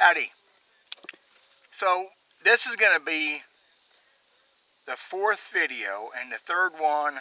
Howdy. So this is going to be the fourth video and the third one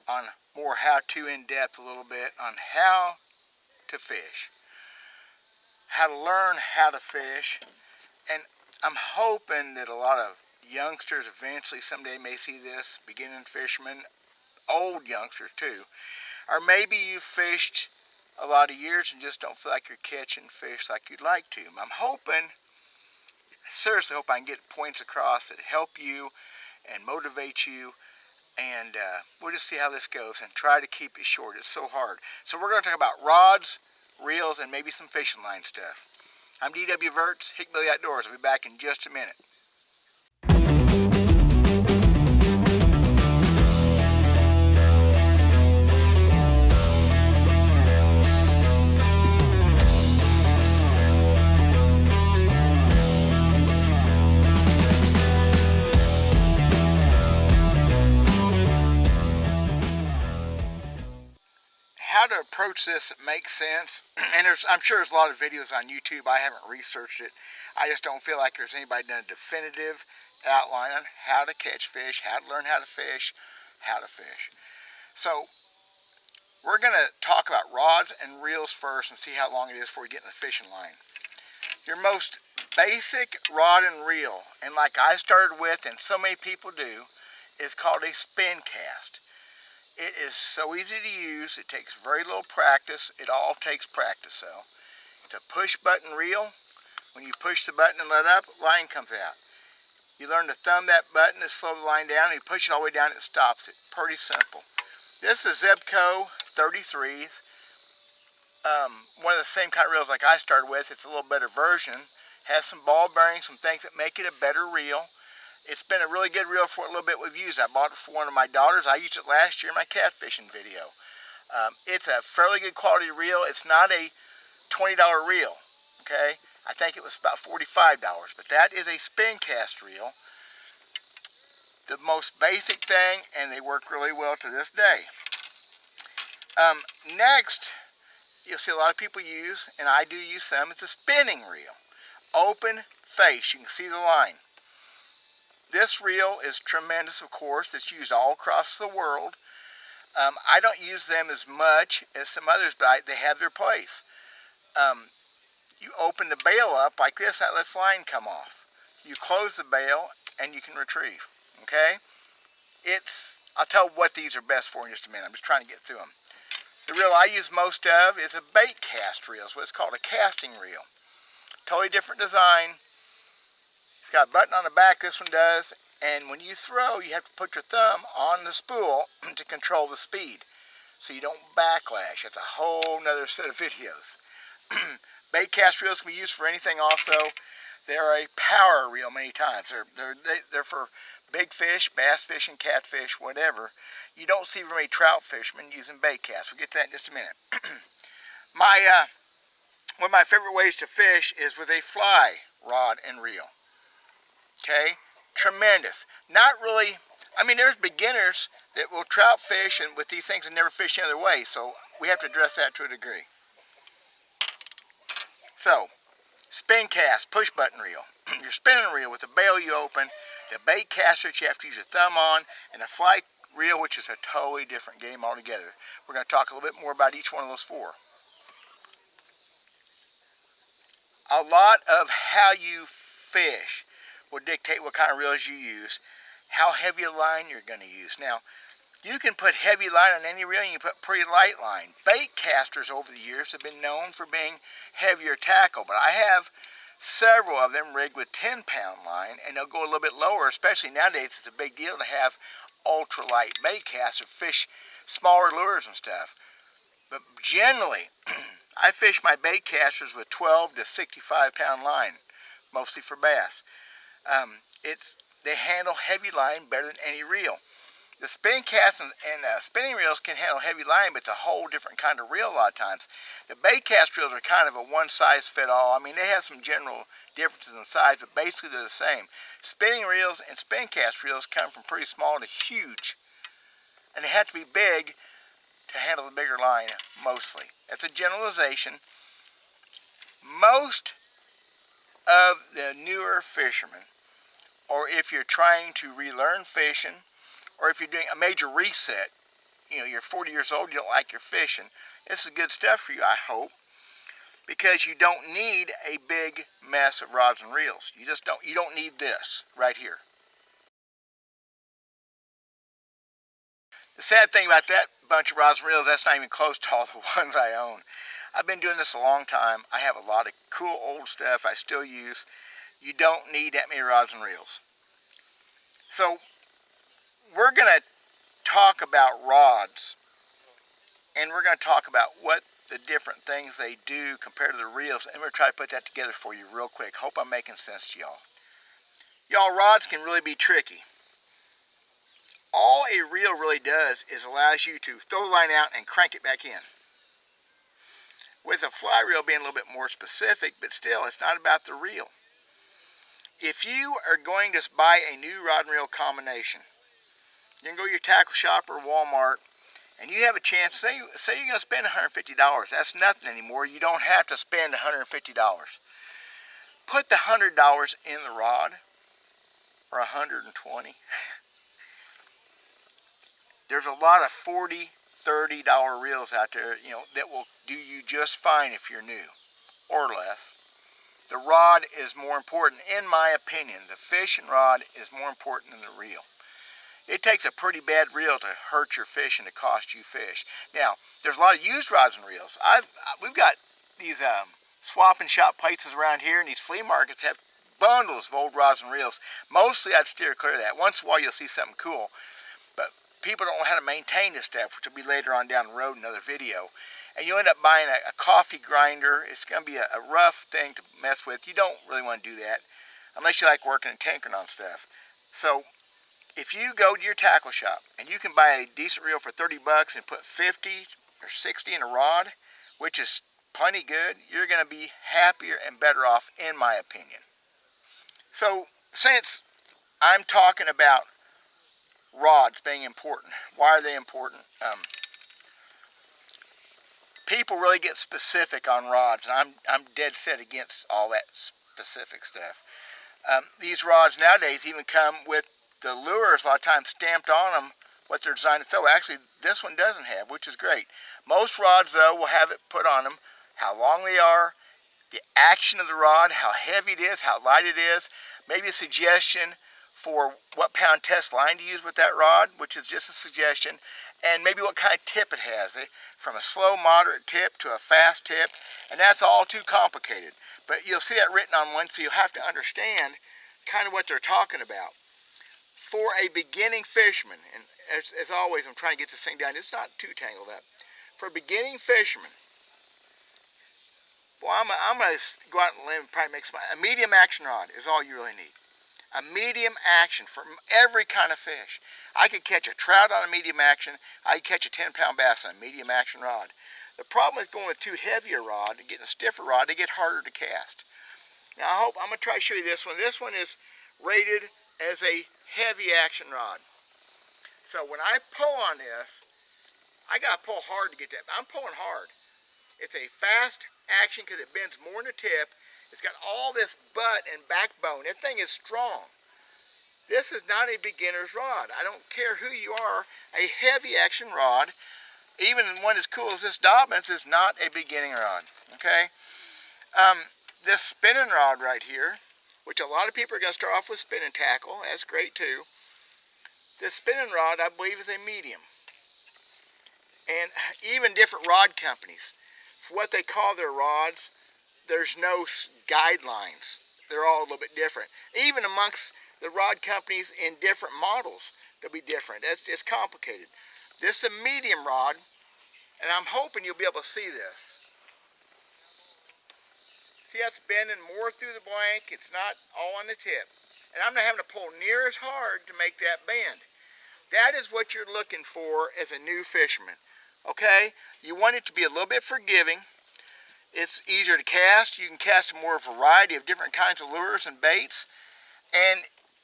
on more how-to in-depth a little bit on how to fish. How to learn how to fish. And I'm hoping that a lot of youngsters eventually someday may see this, beginning fishermen, old youngsters too. Or maybe you've fished a lot of years and just don't feel like you're catching fish like you'd like to. I'm hoping, seriously hope I can get points across that help you and motivate you, and we'll just see how this goes and try to keep it short. It's so hard. So we're going to talk about rods, reels, and maybe some fishing line stuff. I'm D.W. Verts, Hickbilly Outdoors. I'll be back in just a minute. How to approach this that makes sense, and I'm sure there's a lot of videos on YouTube. I haven't researched it. I just don't feel like there's anybody done a definitive outline on how to catch fish, how to learn how to fish, how to fish. So we're going to talk about rods and reels first and see how long it is before we get in the fishing line. Your most basic rod and reel, and like I started with and so many people do, is called a spin cast. It is so easy to use. It takes very little practice. It all takes practice though. It's a push button reel. When you push the button and let up, line comes out. You learn to thumb that button to slow the line down. And you push it all the way down, it stops it. Pretty simple. This is Zebco 33s. One of the same kind of reels like I started with. It's a little better version. Has some ball bearings, some things that make it a better reel. It's been a really good reel for a little bit we've used. I bought it for one of my daughters. I used it last year in my catfishing video. It's a fairly good quality reel. It's not a $20 reel, okay? I think it was about $45, but that is a spin cast reel. The most basic thing, and they work really well to this day. Next, you'll see a lot of people use, and I do use some, it's a spinning reel. Open face, you can see the line. This reel is tremendous, of course. It's used all across the world. I don't use them as much as some others, but they have their place. You open the bail up like this, that lets line come off. You close the bail, and you can retrieve, okay? I'll tell what these are best for in just a minute. I'm just trying to get through them. The reel I use most of is a bait cast reel. It's what's called a casting reel. Totally different design. It's got a button on the back, this one does, and when you throw, you have to put your thumb on the spool to control the speed, so you don't backlash. It's a whole nother set of videos. Bait cast reels can be used for anything also. They're a power reel many times. They're for big fish, bass fishing, catfish, whatever. You don't see very many trout fishermen using bait casts. We'll get to that in just a minute. One of my favorite ways to fish is with a fly rod and reel. Okay, tremendous. Not really, I mean, there's beginners that will trout fish and with these things and never fish any other way, so we have to address that to a degree. So, spin cast, push button reel. Your spinning reel with the bail you open, the bait cast that you have to use your thumb on, and a fly reel, which is a totally different game altogether. We're going to talk a little bit more about each one of those four. A lot of how you fish will dictate what kind of reels you use, how heavy a line you're going to use. Now, you can put heavy line on any reel, and you can put pretty light line. Bait casters over the years have been known for being heavier tackle, but I have several of them rigged with 10-pound line, and they'll go a little bit lower, especially nowadays. It's a big deal to have ultralight bait casters, fish smaller lures and stuff. But generally, I fish my bait casters with 12 to 65-pound line, mostly for bass. They handle heavy line better than any reel. The spin cast and spinning reels can handle heavy line, but it's a whole different kind of reel a lot of times. The bait cast reels are kind of a one-size-fit-all. I mean, they have some general differences in size, but basically they're the same. Spinning reels and spin cast reels come from pretty small to huge, and they have to be big to handle the bigger line mostly. That's a generalization. Most of the newer fishermen, or if you're trying to relearn fishing, or if you're doing a major reset, you know, you're 40 years old, you don't like your fishing, this is good stuff for you, I hope, because you don't need a big mess of rods and reels. You don't need this right here. The sad thing about that bunch of rods and reels, that's not even close to all the ones I own. I've been doing this a long time. I have a lot of cool old stuff I still use. You don't need that many rods and reels. So we're going to talk about rods, and we're going to talk about what the different things they do compared to the reels, and we're going to try to put that together for you real quick. Hope I'm making sense to y'all. Y'all, rods can really be tricky. All a reel really does is allows you to throw the line out and crank it back in. With a fly reel being a little bit more specific, but still, it's not about the reel. If you are going to buy a new rod and reel combination, you can go to your tackle shop or Walmart, and you have a chance, say you're going to spend $150. That's nothing anymore. You don't have to spend $150. Put the $100 in the rod, or $120. There's a lot of $40, $30 reels out there, you know, that will do you just fine if you're new, or less. The rod is more important, in my opinion. The fishing rod is more important than the reel. It takes a pretty bad reel to hurt your fish and to cost you fish. Now, there's a lot of used rods and reels. We've got these swap and shop places around here, and these flea markets have bundles of old rods and reels. Mostly I'd steer clear of that. Once in a while you'll see something cool, but people don't know how to maintain this stuff, which will be later on down the road in another video. And you end up buying a coffee grinder. It's going to be a rough thing to mess with. You don't really want to do that unless you like working and tinkering on stuff. So if you go to your tackle shop and you can buy a decent reel for 30 bucks and put 50 or 60 in a rod, which is plenty good, you're going to be happier and better off, in my opinion. So since I'm talking about rods being important, why are they important? People really get specific on rods, and I'm dead set against all that specific stuff. These rods nowadays even come with the lures a lot of times stamped on them what they're designed to throw. Actually, this one doesn't have, which is great. Most rods, though, will have it put on them, how long they are, the action of the rod, how heavy it is, how light it is, maybe a suggestion for what pound test line to use with that rod, which is just a suggestion, and maybe what kind of tip it has, from a slow, moderate tip to a fast tip, and that's all too complicated. But you'll see that written on one, so you'll have to understand kind of what they're talking about. For a beginning fisherman, and as always, I'm trying to get this thing down, it's not too tangled up. For a beginning fisherman, well, I'm going to go out and limb and probably make a medium action rod is all you really need. A medium action for every kind of fish. I could catch a trout on a medium action. I could catch a 10-pound bass on a medium action rod. The problem with going with too heavy a rod and getting a stiffer rod, they get harder to cast. Now I'm going to try to show you this one. This one is rated as a heavy action rod. So when I pull on this, I got to pull hard to get that. I'm pulling hard. It's a fast action because it bends more in the tip. It's got all this butt and backbone. That thing is strong. This is not a beginner's rod. I don't care who you are. A heavy action rod, even one as cool as this Dobbins, is not a beginning rod. Okay? This spinning rod right here, which a lot of people are going to start off with spinning tackle. That's great too. This spinning rod, I believe, is a medium. And even different rod companies, for what they call their rods, there's no guidelines. They're all a little bit different. Even amongst the rod companies in different models, they'll be different. It's complicated. This is a medium rod, and I'm hoping you'll be able to see this. See, that's bending more through the blank. It's not all on the tip. And I'm not having to pull near as hard to make that bend. That is what you're looking for as a new fisherman. Okay? You want it to be a little bit forgiving. It's easier to cast. You can cast a more variety of different kinds of lures and baits. And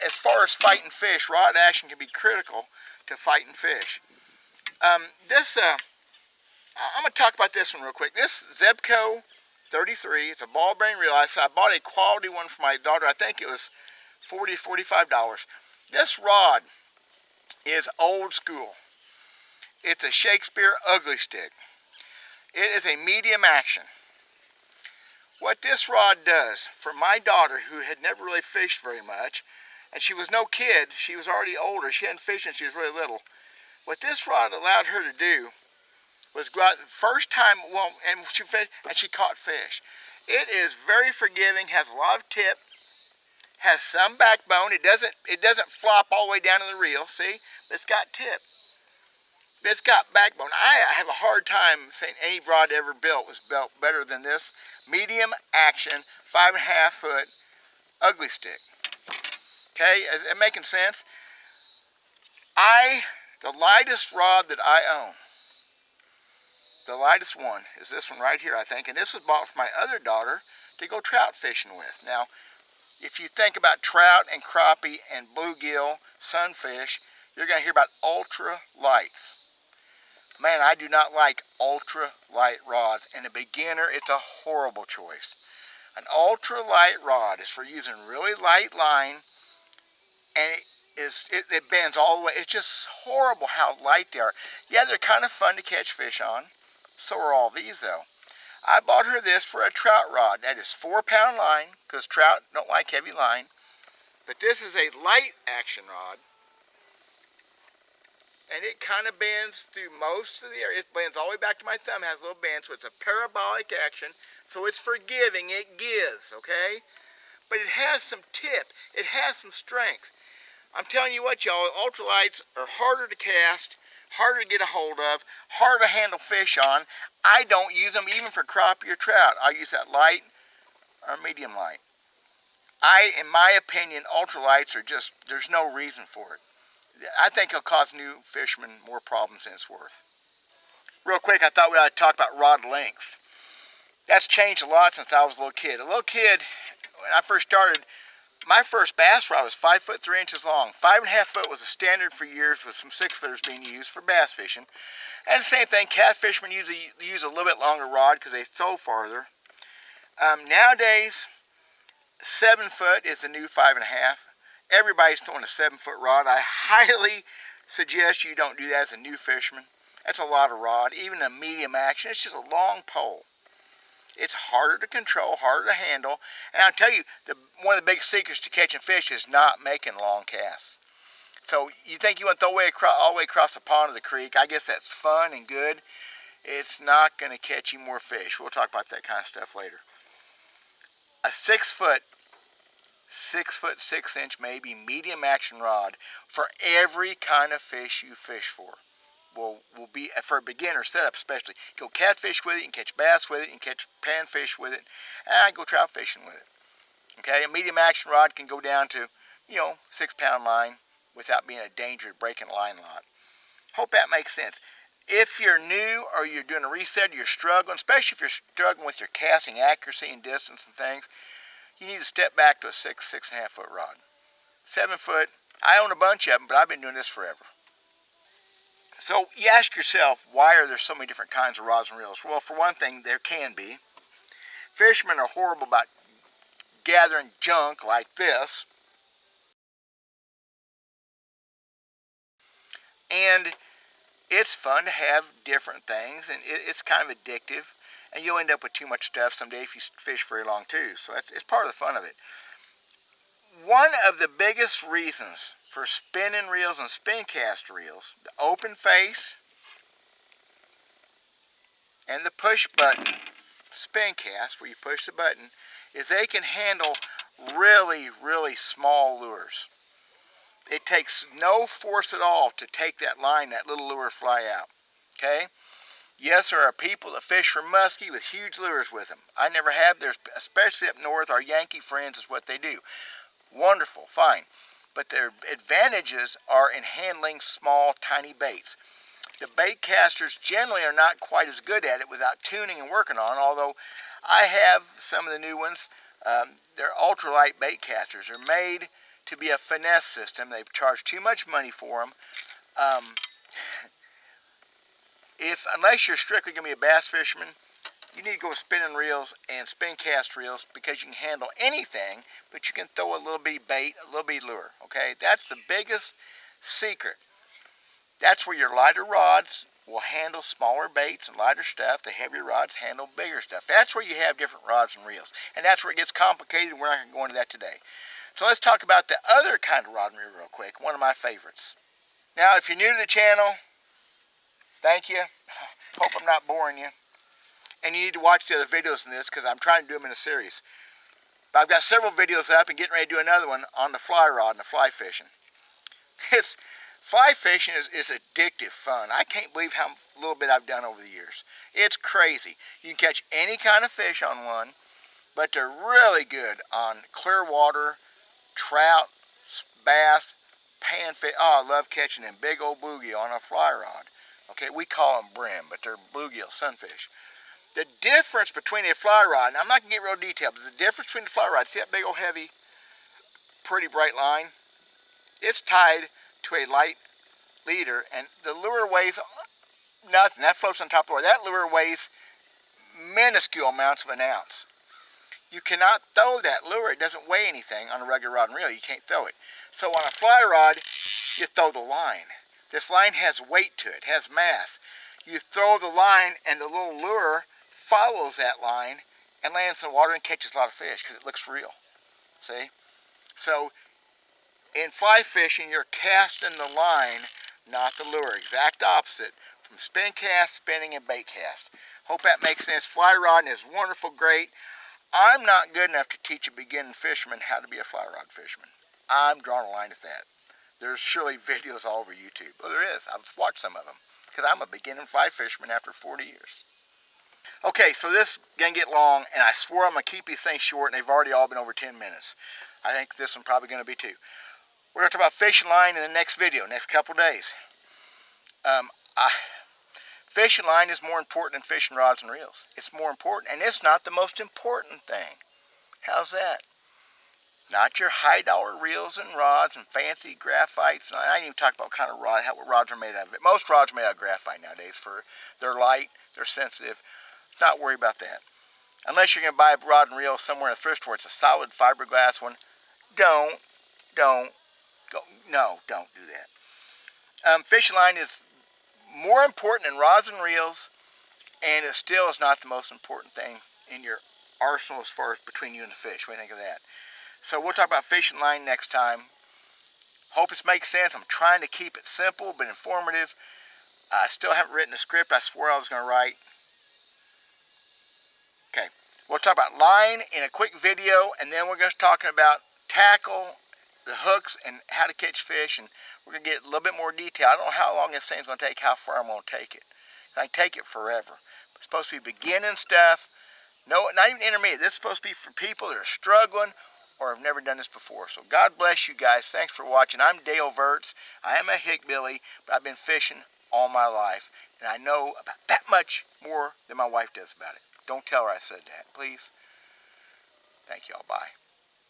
as far as fighting fish, rod action can be critical to fighting fish. I'm going to talk about this one real quick. This Zebco 33. It's a ball bearing reel. So I bought a quality one for my daughter. I think it was $40, $45. This rod is old school. It's a Shakespeare ugly stick. It is a medium action. What this rod does for my daughter, who had never really fished very much, and she was no kid, she was already older, she hadn't fished since she was really little. What this rod allowed her to do was go out the first time, well, and she fished, and she caught fish. It is very forgiving, has a lot of tip, has some backbone. It doesn't flop all the way down to the reel. See, it's got tip. It's got backbone. I have a hard time saying any rod ever built was built better than this medium action 5.5 foot ugly stick. Okay, is it making sense? The lightest rod that I own, the lightest one is this one right here, I think, and this was bought for my other daughter to go trout fishing with. Now, if you think about trout and crappie and bluegill, sunfish, you're going to hear about ultra lights. Man, I do not like ultra light rods. In a beginner, it's a horrible choice. An ultra light rod is for using really light line, and it bends all the way. It's just horrible how light they are. Yeah, they're kind of fun to catch fish on. So are all these, though. I bought her this for a trout rod. That is 4-pound line, because trout don't like heavy line. But this is a light action rod. And it kind of bends through most of the area. It bends all the way back to my thumb, has a little bend, so it's a parabolic action. So it's forgiving, it gives, okay? But it has some tip, it has some strength. I'm telling you what, y'all, ultralights are harder to cast, harder to get a hold of, harder to handle fish on. I don't use them even for crappie or trout. I use that light or medium light. In my opinion, ultralights are just, there's no reason for it. I think it'll cause new fishermen more problems than it's worth. Real quick, I thought we ought to talk about rod length. That's changed a lot since I was a little kid. A little kid, when I first started, my first bass rod was 5 foot 3 inches long. 5.5 foot was a standard for years, with some 6-footers being used for bass fishing. And the same thing, catfishermen use a little bit longer rod because they throw farther. Nowadays, 7 foot is the new 5.5. Everybody's throwing a 7-foot rod. I highly suggest you don't do that as a new fisherman. That's a lot of rod. Even a medium action, it's just a long pole. It's harder to control, harder to handle. And I'll tell you, one of the big secrets to catching fish is not making long casts. So you think you want to throw all the way across the pond or the creek. I guess that's fun and good. It's not going to catch you more fish. We'll talk about that kind of stuff later. A 6 foot 6 inch maybe medium action rod for every kind of fish you fish for will be, for a beginner setup especially. Go catfish with it, you can catch bass with it, you can catch panfish with it, and go trout fishing with it. Okay, a medium action rod can go down to, 6-pound line without being a danger of breaking a line lot. Hope that makes sense. If you're new or you're doing a reset, you're struggling, especially if you're struggling with your casting accuracy and distance and things, you need to step back to a 6.5 foot rod. 7 foot, I own a bunch of them, but I've been doing this forever. So you ask yourself, why are there so many different kinds of rods and reels? Well, for one thing, there can be. Fishermen are horrible about gathering junk like this. And it's fun to have different things, and it's kind of addictive. And you'll end up with too much stuff someday if you fish very long too. So it's part of the fun of it. One of the biggest reasons for spinning reels and spin cast reels, the open face and the push button spin cast, where you push the button, is they can handle really, really small lures. It takes no force at all to take that line, that little lure, fly out. Okay? Yes, there are people that fish for muskie with huge lures with them. I never have. There's, especially up north, our Yankee friends is what they do. Wonderful, fine. But their advantages are in handling small, tiny baits. The bait casters generally are not quite as good at it without tuning and working on, although I have some of the new ones. They're ultralight bait casters. They're made to be a finesse system. They charge too much money for them. Unless you're strictly going to be a bass fisherman, You need to go with spinning reels and spin cast reels because you can handle anything, but you can throw a little bitty bait, a little bitty lure, okay? That's the biggest secret. That's where your lighter rods will handle smaller baits and lighter stuff. The heavier rods handle bigger stuff. That's where you have different rods and reels. And that's where it gets complicated. We're not going to go into that today. So let's talk about the other kind of rod and reel real quick. One of my favorites. Now, if you're new to the channel, thank you. Hope I'm not boring you. And you need to watch the other videos in this because I'm trying to do them in a series. But I've got several videos up and getting ready to do another one on the fly rod and the fly fishing. Fly fishing is addictive fun. I can't believe how little bit I've done over the years. It's crazy. You can catch any kind of fish on one, but they're really good on clear water, trout, bass, panfish. Oh, I love catching them big old bluegill on a fly rod. Okay, we call them brim, but they're bluegill sunfish. The difference between a fly rod, and I'm not going to get real detailed, but the difference between the fly rod, see that big old heavy, pretty bright line? It's tied to a light leader, and the lure weighs nothing. That floats on top of the water. That lure weighs minuscule amounts of an ounce. You cannot throw that lure. It doesn't weigh anything on a regular rod and reel. You can't throw it. So on a fly rod, you throw the line. This line has weight to it, has mass. You throw the line, and the little lure follows that line and lands in the water and catches a lot of fish because it looks real. See? So in fly fishing, you're casting the line, not the lure. Exact opposite from spin cast, spinning, and bait cast. Hope that makes sense. Fly rodding is wonderful, great. I'm not good enough to teach a beginning fisherman how to be a fly rod fisherman. I'm drawing a line at that. There's surely videos all over YouTube. Well, there is. I've watched some of them because I'm a beginning fly fisherman after 40 years. Okay, so this is going to get long, and I swore I'm going to keep these things short, and they've already all been over 10 minutes. I think this one's probably going to be too. We're going to talk about fishing line in the next video, next couple days. Fishing line is more important than fishing rods and reels. It's more important, and it's not the most important thing. How's that? Not your high dollar reels and rods and fancy graphites. I didn't even talk about what kind of rod, what rods are made out of it. Most rods are made out of graphite nowadays. They're light, they're sensitive. Not worry about that. Unless you're going to buy a rod and reel somewhere in a thrift store, it's a solid fiberglass one. Don't do that. Fishing line is more important than rods and reels, and it still is not the most important thing in your arsenal as far as between you and the fish. What do you think of that? So we'll talk about fishing line next time. Hope this makes sense. I'm trying to keep it simple but informative. I still haven't written a script I swore I was going to write. Okay, we'll talk about line in a quick video, and then we're going to talk about tackle, the hooks, and how to catch fish, and we're going to get a little bit more detail. I don't know how long this thing's going to take, how far I'm going to take it. I can take it forever. It's supposed to be beginning stuff. No, not even intermediate. This is supposed to be for people that are struggling or have never done this before. So God bless you guys. Thanks for watching. I'm Dale Verts. I am a hickbilly, but I've been fishing all my life, and I know about that much more than my wife does about it. Don't tell her I said that, please. Thank y'all. Bye.